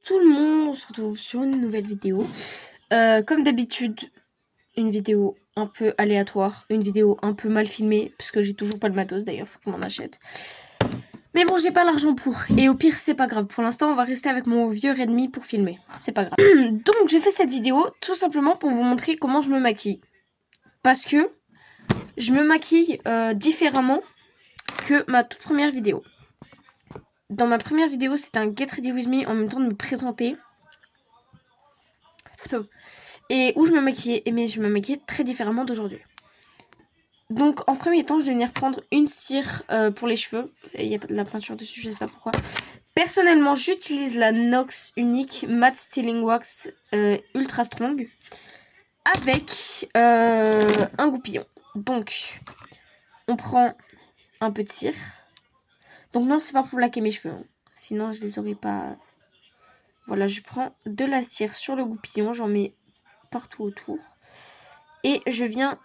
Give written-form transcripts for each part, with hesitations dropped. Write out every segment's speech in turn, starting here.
tout le monde, on se retrouve sur une nouvelle vidéo. Comme d'habitude, une vidéo un peu aléatoire, une vidéo un peu mal filmée, parce que j'ai toujours pas le matos d'ailleurs, faut que je m'en achète. Mais bon, j'ai pas l'argent pour, et au pire, c'est pas grave. Pour l'instant, on va rester avec mon vieux Redmi pour filmer, c'est pas grave. Donc, j'ai fait cette vidéo tout simplement pour vous montrer comment je me maquille. Parce que je me maquille différemment que ma toute première vidéo. Dans ma première vidéo, c'était un Get Ready With Me en même temps de me présenter. Et où je me maquillais, mais je me maquillais très différemment d'aujourd'hui. Donc en premier temps, je vais venir prendre une cire pour les cheveux. Il y a de la peinture dessus, je sais pas pourquoi. Personnellement, j'utilise la NOX Unique Matte Styling Wax Ultra Strong avec un goupillon. Donc, on prend un peu de cire. Donc non, c'est pas pour laquer mes cheveux. Hein. Sinon, je les aurais pas... Voilà, je prends de la cire sur le goupillon. J'en mets partout autour. Et je viens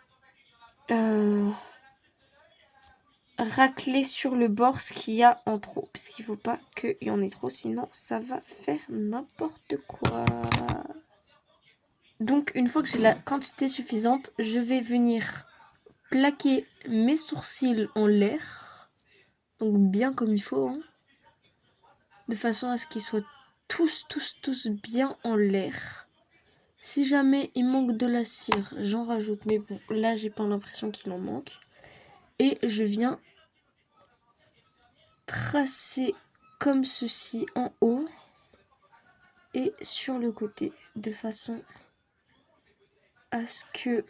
racler sur le bord ce qu'il y a en trop. Parce qu'il ne faut pas qu'il y en ait trop. Sinon, ça va faire n'importe quoi. Donc, une fois que j'ai la quantité suffisante, je vais venir plaquer mes sourcils en l'air. Donc, bien comme il faut. Hein, de façon à ce qu'ils soient tous bien en l'air. Si jamais il manque de la cire, j'en rajoute. Mais bon, là, j'ai pas l'impression qu'il en manque. Et je viens tracer comme ceci en haut et sur le côté. De façon à ce que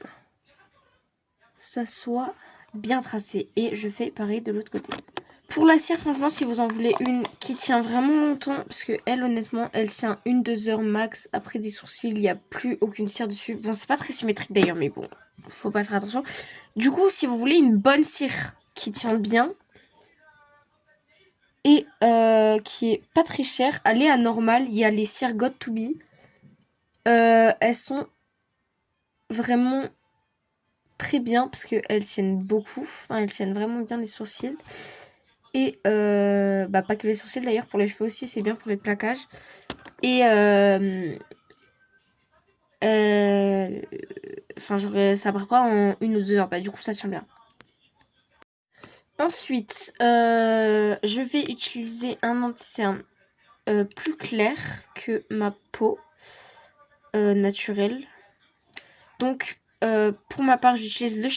ça soit bien tracé. Et je fais pareil de l'autre côté. Pour la cire, franchement, si vous en voulez une qui tient vraiment longtemps, parce que elle, honnêtement, elle tient 1-2 heures max. Après des sourcils, il n'y a plus aucune cire dessus. Bon, c'est pas très symétrique d'ailleurs, mais bon, faut pas faire attention. Du coup, si vous voulez une bonne cire qui tient bien et qui est pas très chère, allez à Normal. Il y a les cires Got To Be. Elles sont vraiment très bien parce qu'elles tiennent beaucoup. Enfin, elles tiennent vraiment bien les sourcils. Et pas que les sourcils d'ailleurs, pour les cheveux aussi, c'est bien pour les plaquages. Et ça part pas en 1 ou 2 heures. Bah, du coup, ça tient bien. Ensuite, je vais utiliser un anti-cerne plus clair que ma peau naturelle. Donc, pour ma part, j'utilise le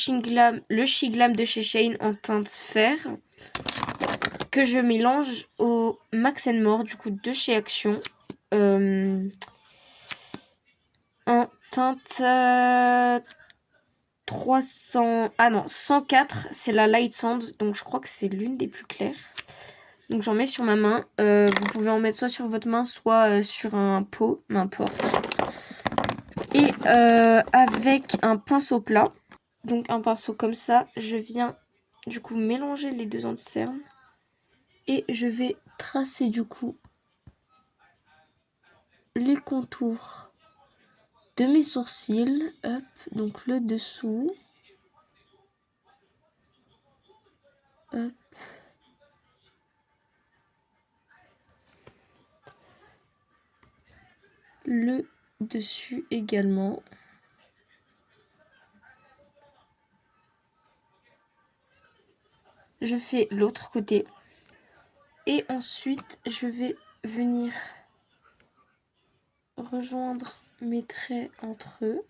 Shiglam de chez Shane en teinte fer. Que je mélange au Max More, du coup, de chez Action. En teinte 300... Ah non, 104, c'est la Light Sand. Donc, je crois que c'est l'une des plus claires. Donc, j'en mets sur ma main. Vous pouvez en mettre soit sur votre main, soit sur un pot, n'importe. Et avec un pinceau plat, donc un pinceau comme ça, je viens du coup mélanger les deux anti-cernes. Et je vais tracer du coup les contours de mes sourcils. Hop, donc le dessous. Hop. Le dessus également. Je fais l'autre côté. Et ensuite, je vais venir rejoindre mes traits entre eux.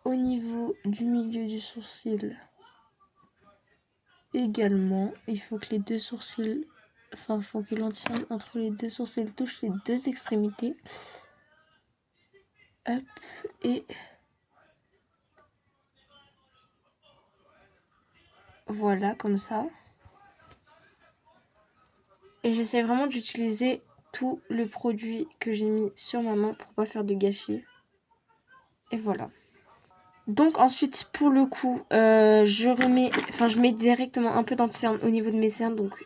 Au niveau du milieu du sourcil également. Il faut que les deux sourcils... Enfin, il faut que l'anti-cerne entre les deux sourcils touche les deux extrémités. Hop, et... Voilà, comme ça. Et j'essaie vraiment d'utiliser tout le produit que j'ai mis sur ma main pour pas faire de gâchis. Et voilà. Donc ensuite, pour le coup, je mets directement un peu d'anti-cerne au niveau de mes cernes. Donc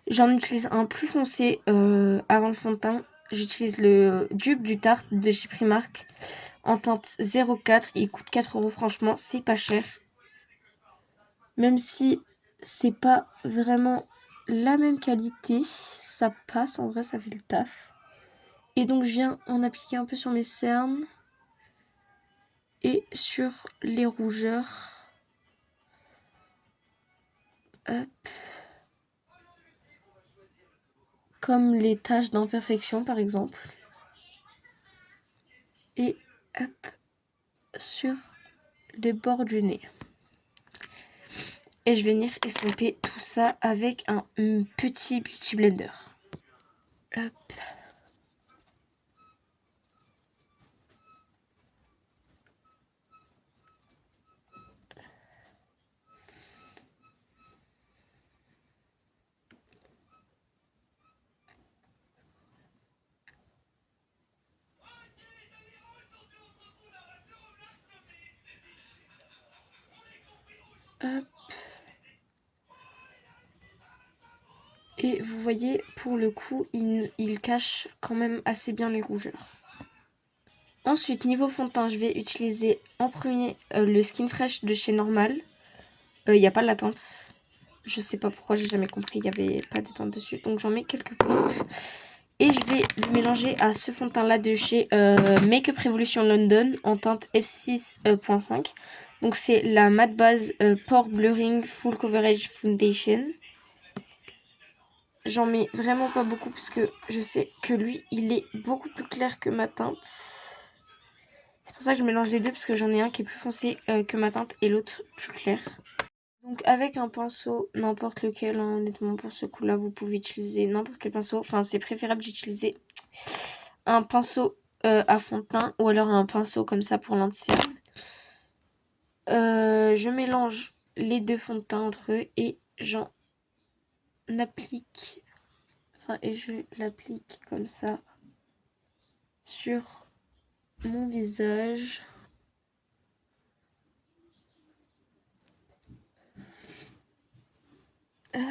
j'en utilise un plus foncé avant le fond de teint. J'utilise le dupe du Tarte de chez Primark en teinte 04. Il coûte 4 €. Franchement, c'est pas cher. Même si c'est pas vraiment la même qualité, ça passe, en vrai ça fait le taf. Et donc je viens en appliquer un peu sur mes cernes et sur les rougeurs. Hop. Comme les taches d'imperfection par exemple. Et hop, sur les bords du nez. Et je vais venir estomper tout ça avec un petit beauty blender. Hop. Hop. Et vous voyez, pour le coup, il cache quand même assez bien les rougeurs. Ensuite, niveau fond de teint, je vais utiliser en premier le Skin Fresh de chez Normal. Il n'y a pas de la teinte. Je sais pas pourquoi, j'ai jamais compris, il n'y avait pas de teinte dessus. Donc j'en mets quelques pompes. Et je vais le mélanger à ce fond de teint là de chez Makeup Revolution London en teinte F6.5. Donc c'est la matte base Pore Blurring Full Coverage Foundation. J'en mets vraiment pas beaucoup parce que je sais que lui, il est beaucoup plus clair que ma teinte. C'est pour ça que je mélange les deux parce que j'en ai un qui est plus foncé que ma teinte et l'autre plus clair. Donc avec un pinceau, n'importe lequel, hein, honnêtement pour ce coup-là, vous pouvez utiliser n'importe quel pinceau. Enfin, c'est préférable d'utiliser un pinceau à fond de teint ou alors un pinceau comme ça pour l'anti-cerne. Je mélange les deux fonds de teint entre eux et j'en applique. Enfin, et je l'applique comme ça sur mon visage. Hop.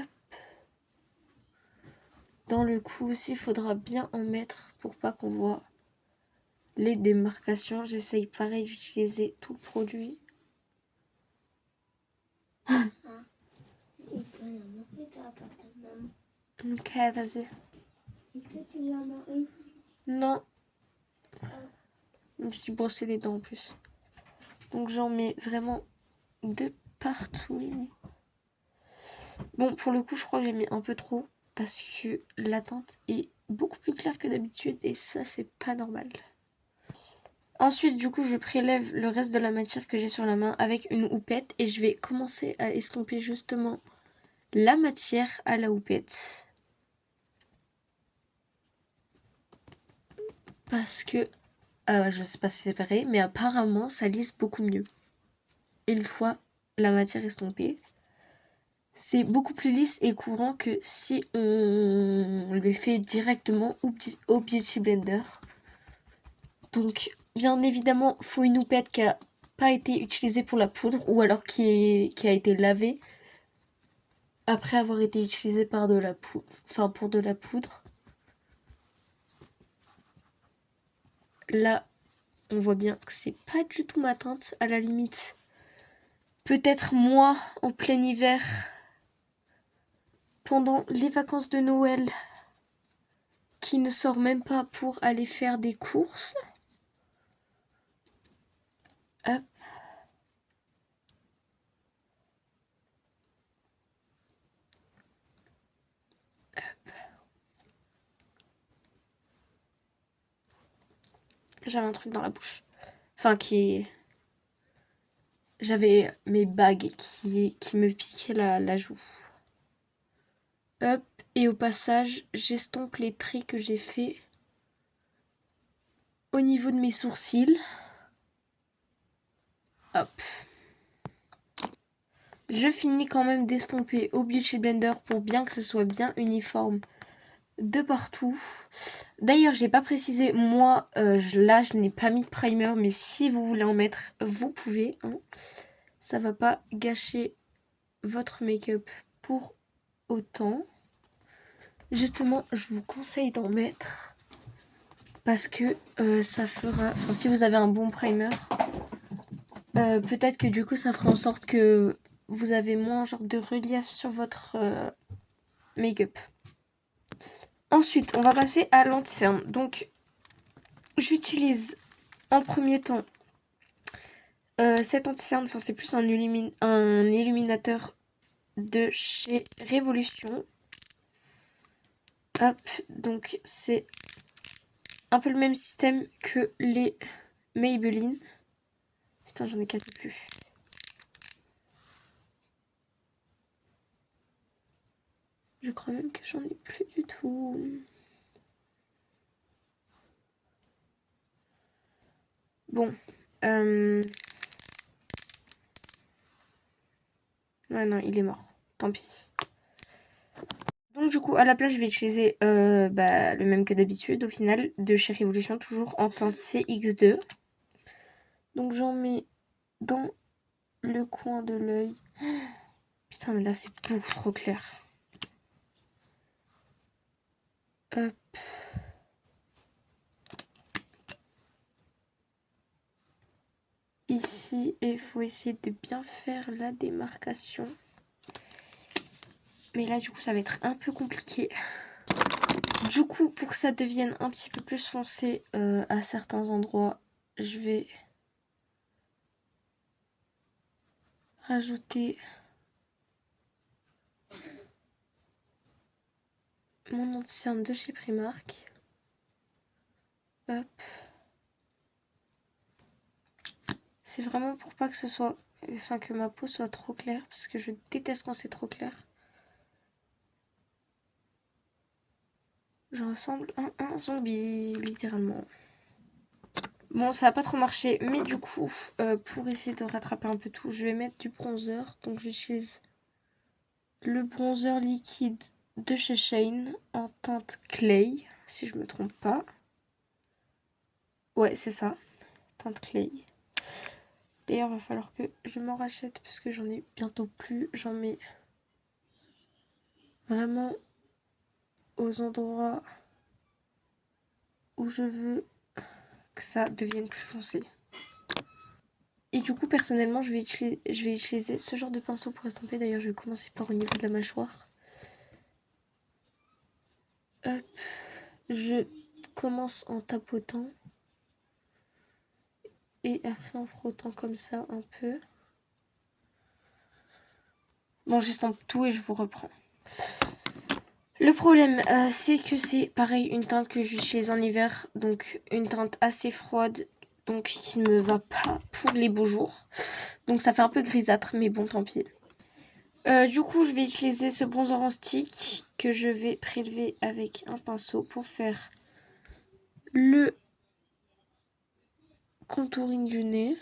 Dans le cou aussi, il faudra bien en mettre pour pas qu'on voit les démarcations. J'essaye pareil d'utiliser tout le produit. Ok, vas-y. Non. Je me suis brossé les dents en plus. Donc j'en mets vraiment de partout. Bon, pour le coup, je crois que j'ai mis un peu trop parce que la teinte est beaucoup plus claire que d'habitude et ça, c'est pas normal. Ensuite, du coup, je prélève le reste de la matière que j'ai sur la main avec une houppette et je vais commencer à estomper justement la matière à la houppette. Parce que, je sais pas si c'est vrai, mais apparemment, ça lisse beaucoup mieux. Une fois la matière estompée. C'est beaucoup plus lisse et couvrant que si on le fait directement au Beauty Blender. Donc, bien évidemment, il faut une houppette qui n'a pas été utilisée pour la poudre ou alors qui a été lavée après avoir été utilisée par de la poudre, enfin pour de la poudre. Là, on voit bien que c'est pas du tout ma teinte, à la limite. Peut-être moi en plein hiver, pendant les vacances de Noël, qui ne sort même pas pour aller faire des courses. Hop. J'avais un truc dans la bouche. Enfin, j'avais mes bagues qui me piquaient la joue. Hop. Et au passage, j'estompe les traits que j'ai fait au niveau de mes sourcils. Hop. Je finis quand même d'estomper au Beauty Blender pour bien que ce soit bien uniforme de partout. D'ailleurs, j'ai pas précisé, moi, là, je n'ai pas mis de primer, mais si vous voulez en mettre, vous pouvez. Hein. Ça va pas gâcher votre make-up pour autant. Justement, je vous conseille d'en mettre parce que ça fera... Enfin, si vous avez un bon primer, peut-être que du coup, ça fera en sorte que vous avez moins genre de relief sur votre make-up. Ensuite, on va passer à l'anti-cerne. Donc, j'utilise en premier temps cet anti-cerne. Enfin, c'est plus un illuminateur de chez Révolution. Hop, donc c'est un peu le même système que les Maybelline. Putain, j'en ai quasi plus. Je crois même que j'en ai plus du tout. Bon. Ouais, non, il est mort. Tant pis. Donc du coup, à la place, je vais utiliser le même que d'habitude, au final, de chez Révolution, toujours en teinte CX2. Donc j'en mets dans le coin de l'œil. Putain, mais là, c'est beaucoup trop clair. Hop. Ici, il faut essayer de bien faire la démarcation. Mais là, du coup, ça va être un peu compliqué. Du coup, pour que ça devienne un petit peu plus foncé à certains endroits, je vais rajouter mon anti-cerne de chez Primark. Hop. C'est vraiment pour pas que ce soit... Enfin, que ma peau soit trop claire, parce que je déteste quand c'est trop clair. Je ressemble à un zombie, littéralement. Bon, ça n'a pas trop marché, mais du coup, pour essayer de rattraper un peu tout, je vais mettre du bronzer. Donc j'utilise le bronzer liquide de chez Shane en teinte Clay, si je me trompe pas. Ouais, c'est ça, teinte Clay. D'ailleurs, il va falloir que je m'en rachète parce que j'en ai bientôt plus. J'en mets vraiment aux endroits où je veux que ça devienne plus foncé. Et du coup, personnellement, je vais utiliser ce genre de pinceau pour estomper. D'ailleurs, je vais commencer par au niveau de la mâchoire. Hop, je commence en tapotant. Et après en frottant comme ça un peu. Bon, j'estompe tout et je vous reprends. Le problème, c'est que c'est pareil, une teinte que j'utilise en hiver. Donc une teinte assez froide, donc qui ne me va pas pour les beaux jours. Donc ça fait un peu grisâtre, mais bon, tant pis. Du coup, je vais utiliser ce bronzer en stick que je vais prélever avec un pinceau pour faire le contouring du nez.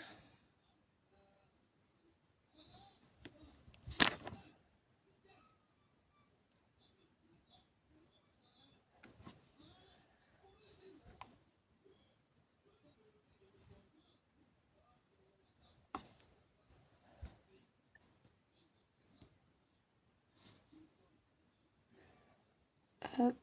Hop.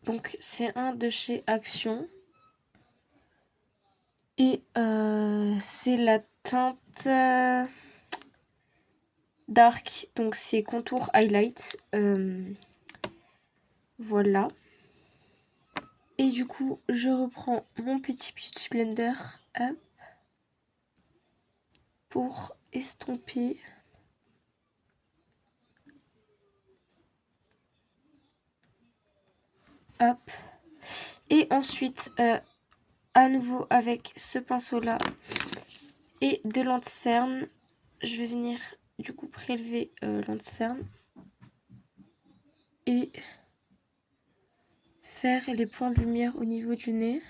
Donc c'est un de chez Action. Et c'est la teinte Dark, donc c'est contour highlight. Voilà. Et du coup, je reprends mon petit beauty blender hop, pour estomper. Hop. Et ensuite, à nouveau avec ce pinceau-là et de l'anti-cerne, je vais venir du coup prélever l'anti-cerne et faire les points de lumière au niveau du nez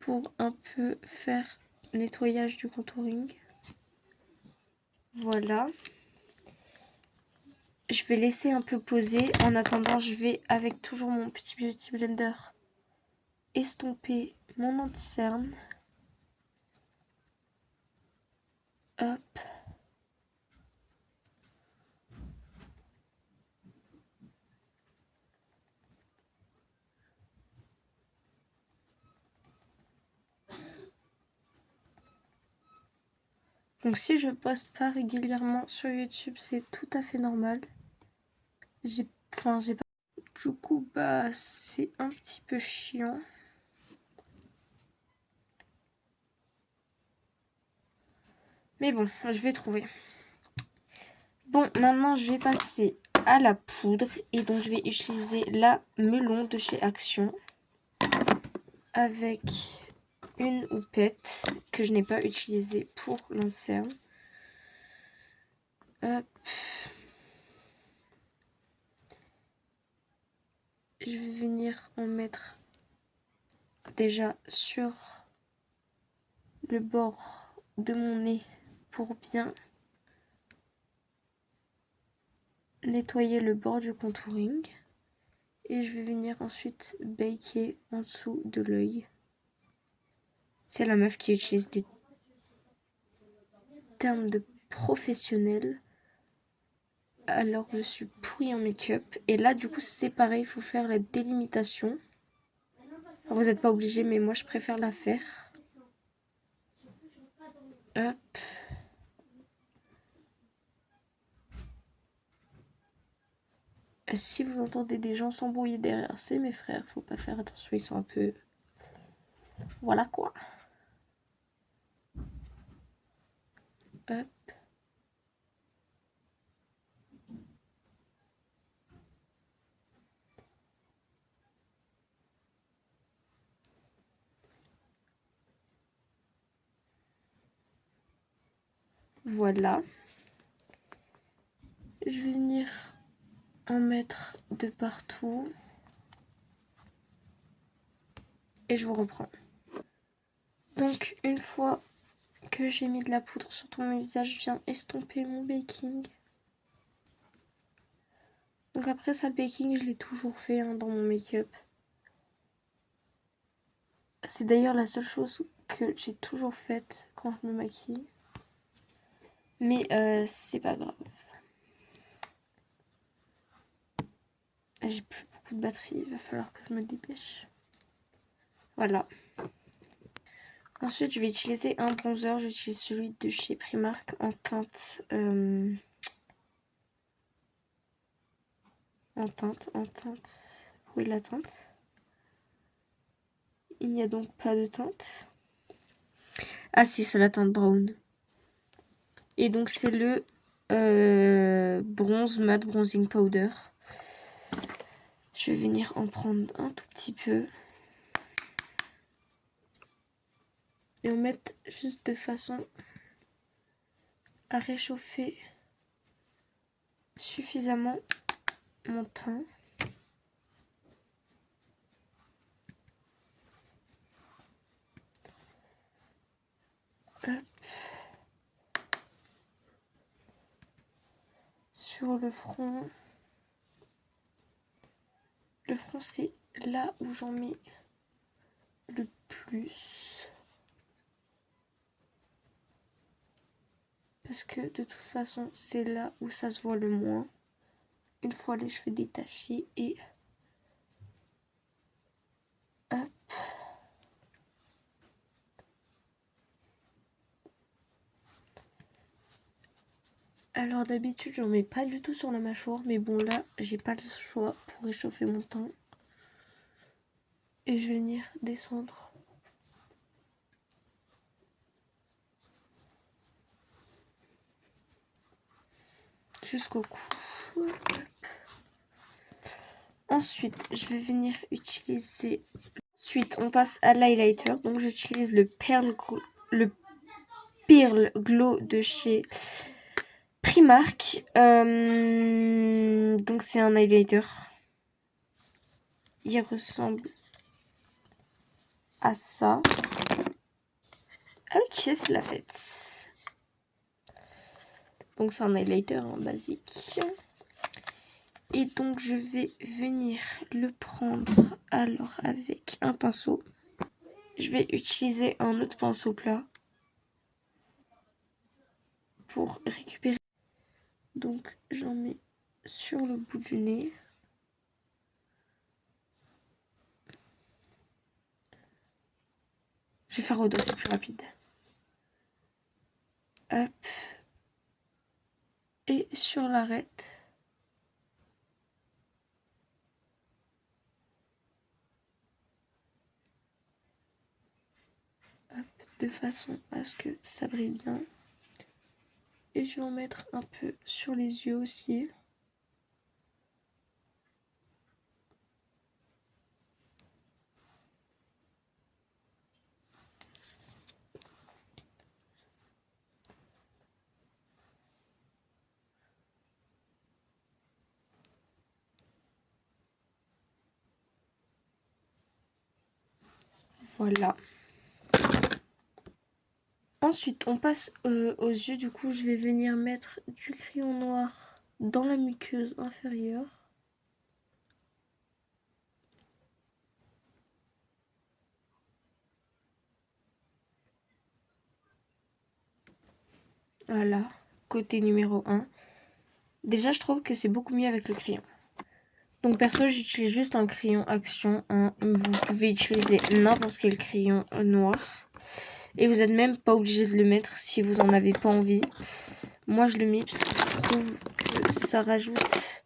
pour un peu faire nettoyage du contouring. Voilà. Je vais laisser un peu poser. En attendant, je vais, avec toujours mon petit beauty blender, estomper mon anti-cerne. Hop. Donc si je poste pas régulièrement sur YouTube, c'est tout à fait normal. J'ai pas... Du coup, bah, c'est un petit peu chiant. Mais bon, je vais trouver. Bon, maintenant, je vais passer à la poudre. Et donc, je vais utiliser la Melon de chez Action. Avec une houppette que je n'ai pas utilisée pour l'ancerne. Hop. Je vais venir en mettre déjà sur le bord de mon nez pour bien nettoyer le bord du contouring. Et je vais venir ensuite baker en dessous de l'œil. C'est la meuf qui utilise des termes de professionnel. Alors je suis pourrie en make-up. Et là du coup c'est pareil, il faut faire la délimitation. Alors, vous n'êtes pas obligé mais moi je préfère la faire. Hop. Si vous entendez des gens s'embrouiller derrière, c'est mes frères. Faut pas faire attention, ils sont un peu... Voilà quoi. Hop. Voilà. Je vais venir en mettre de partout. Et je vous reprends. Donc, une fois que j'ai mis de la poudre sur tout mon visage, je viens estomper mon baking. Donc après ça, le baking, je l'ai toujours fait dans mon make-up. C'est d'ailleurs la seule chose que j'ai toujours faite quand je me maquille. Mais c'est pas grave. J'ai plus beaucoup de batterie, il va falloir que je me dépêche. Voilà. Ensuite, je vais utiliser un bronzer. J'utilise celui de chez Primark en teinte... En teinte... Où est la teinte? Il n'y a donc pas de teinte. Ah si, c'est la teinte brown. Et donc c'est le bronze matte bronzing powder. Je vais venir en prendre un tout petit peu. Et en mettre juste de façon à réchauffer suffisamment mon teint. Hop. Sur le front. Le front, c'est là où j'en mets le plus. Parce que de toute façon, c'est là où ça se voit le moins. Une fois les cheveux détachés et... Hop. Alors d'habitude, j'en mets pas du tout sur la mâchoire. Mais bon, là, j'ai pas le choix pour réchauffer mon teint. Et je vais venir descendre jusqu'au cou. Ensuite, je vais venir utiliser... Ensuite, on passe à l'highlighter. Donc, j'utilise le Pearl Glow de chez Primark. Donc, c'est un highlighter. Il ressemble à ça. Ah ok, c'est la fête. Donc, c'est un highlighter basique. Et donc, je vais venir le prendre alors avec un pinceau. Je vais utiliser un autre pinceau plat. pour récupérer. Donc j'en mets sur le bout du nez. Je vais faire au dos, c'est plus rapide. Hop. Et sur l'arête. Hop, de façon à ce que ça brille bien. Et je vais en mettre un peu sur les yeux aussi. Voilà. Ensuite, on passe aux yeux. Du coup, je vais venir mettre du crayon noir dans la muqueuse inférieure. Voilà, côté numéro 1. Déjà, je trouve que c'est beaucoup mieux avec le crayon. Donc perso, j'utilise juste un crayon Action. Vous pouvez utiliser n'importe quel crayon noir. Et vous n'êtes même pas obligé de le mettre si vous n'en avez pas envie. Moi, je le mets parce que je trouve que ça rajoute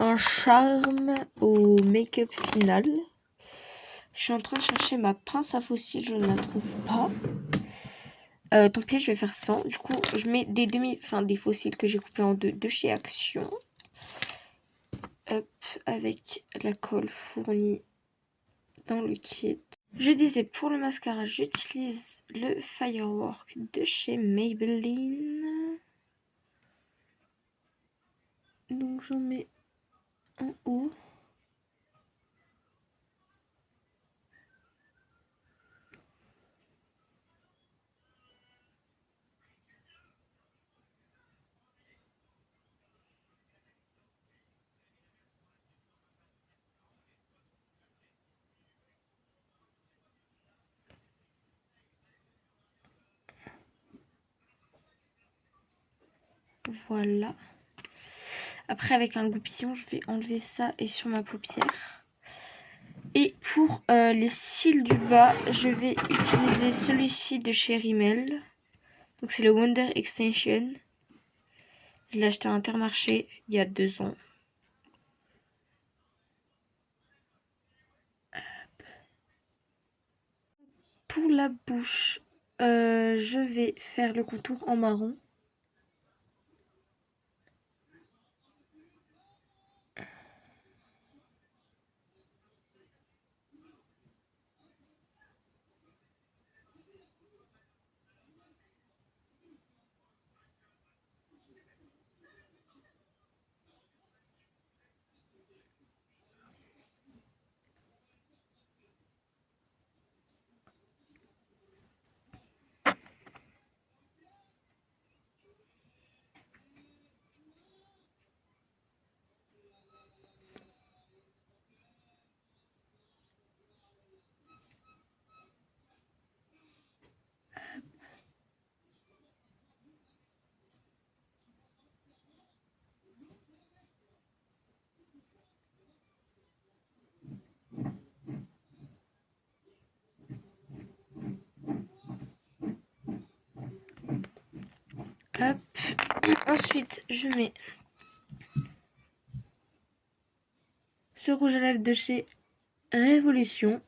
un charme au make-up final. Je suis en train de chercher ma pince à fossiles, je ne la trouve pas. Tant pis, je vais faire sans. Du coup, je mets des fossiles que j'ai coupés en deux de chez Action. Hop, avec la colle fournie dans le kit. Je disais, pour le mascara, j'utilise le Firework de chez Maybelline. Donc j'en mets en haut. Voilà. Après, avec un goupillon, je vais enlever ça et sur ma paupière. Et pour les cils du bas, je vais utiliser celui-ci de chez Rimmel. Donc c'est le Wonder Extension. Je l'ai acheté à Intermarché il y a 2 ans. Pour la bouche, je vais faire le contour en marron. Hop. Ensuite, je mets ce rouge à lèvres de chez Révolution.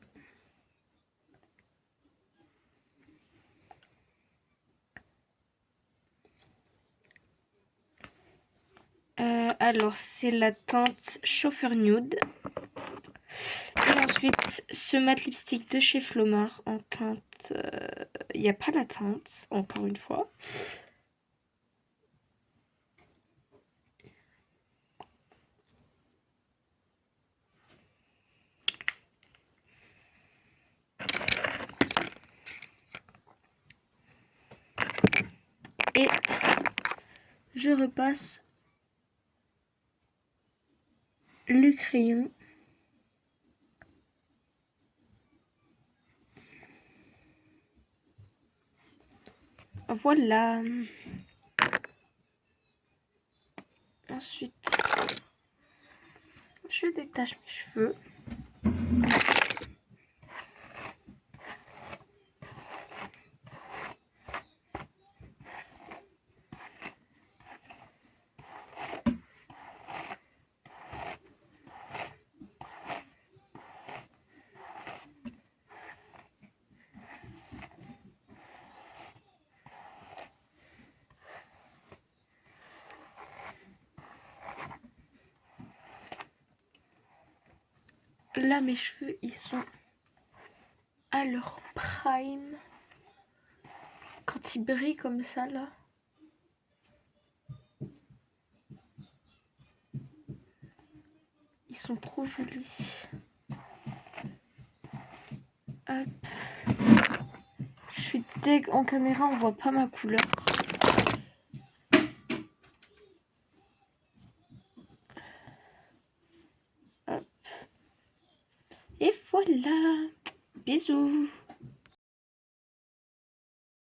Alors, c'est la teinte Chauffeur Nude. Et ensuite, ce matte lipstick de chez Flomar en teinte... Il n'y a pas la teinte, encore une fois. Et je repasse le crayon. Voilà. Ensuite, je détache mes cheveux. Là, mes cheveux, ils sont à leur prime. Quand ils brillent comme ça, là. Ils sont trop jolis. Hop. Je suis deg. En caméra, on voit pas ma couleur. Hop. Et voilà. Bisous.